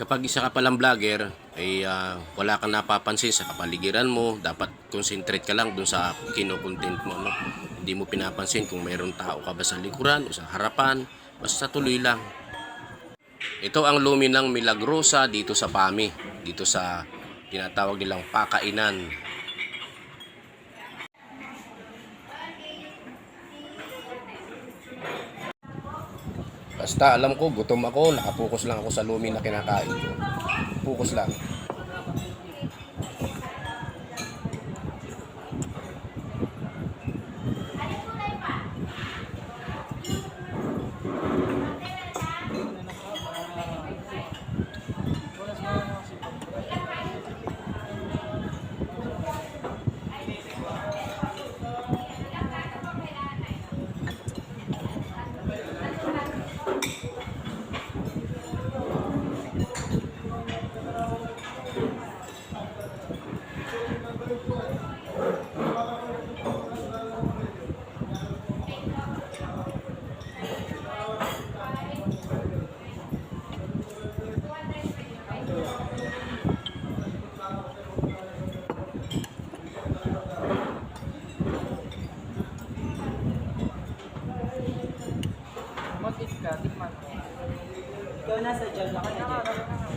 Kapag isa ka palang vlogger, ay wala kang napapansin sa kapaligiran mo. Dapat concentrate ka lang dun sa kino-content mo, no? Hindi mo pinapansin kung mayroong tao ka ba sa likuran o sa harapan. Basta tuloy lang. Ito ang luminang milagrosa dito sa PAMI. Dito sa tinatawag nilang pakainan. Basta alam ko, gutom ako, nakapokus lang ako sa lumi na kinakain ko. Focus lang. Mag-eat ka, tikman mo. Ikaw nasa dyan lang ka na dyan.